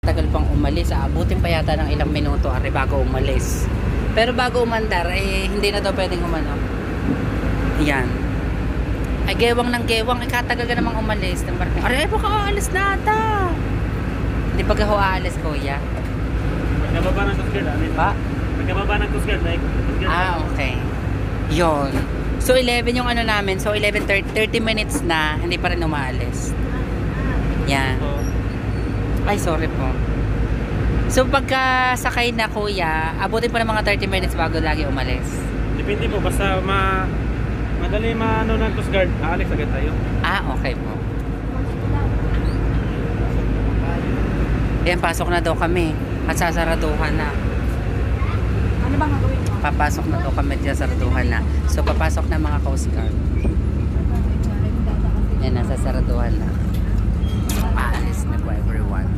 tagal pang umalis. Aabutin pa yata ng ilang minuto ari bago umalis. Pero bago umandar, eh, hindi na daw pwedeng umano. Yan. Ay, gewang ng gewang. Ay, katagal ka namang umalis. Aray, baka aalis na ata. Hindi pa ako aalis, kuya. Pagkababa ng Coast Guard, Pa? Pagkababa ng Coast Guard, like, Coast Guard. Ah, okay. Yon. So 11 yung ano namin. So 11:30, 30 minutes na hindi pa rin umaalis. Yan. So, Ay, sorry po. So pagka sakay na, kuya, abutin pa ng mga 30 minutes bago lagi umalis. depende po, basta madali maano ng Coast Guard, aalis agad tayo. Ah, okay po. Yan, pasok na daw kami. At sasaraduhan na. Ano bang gagawin mo? Papasok na daw kami dyan, saraduhan na. So papasok na mga Coast Guard. Yan, nasasaraduhan na. Paalis na po everyone.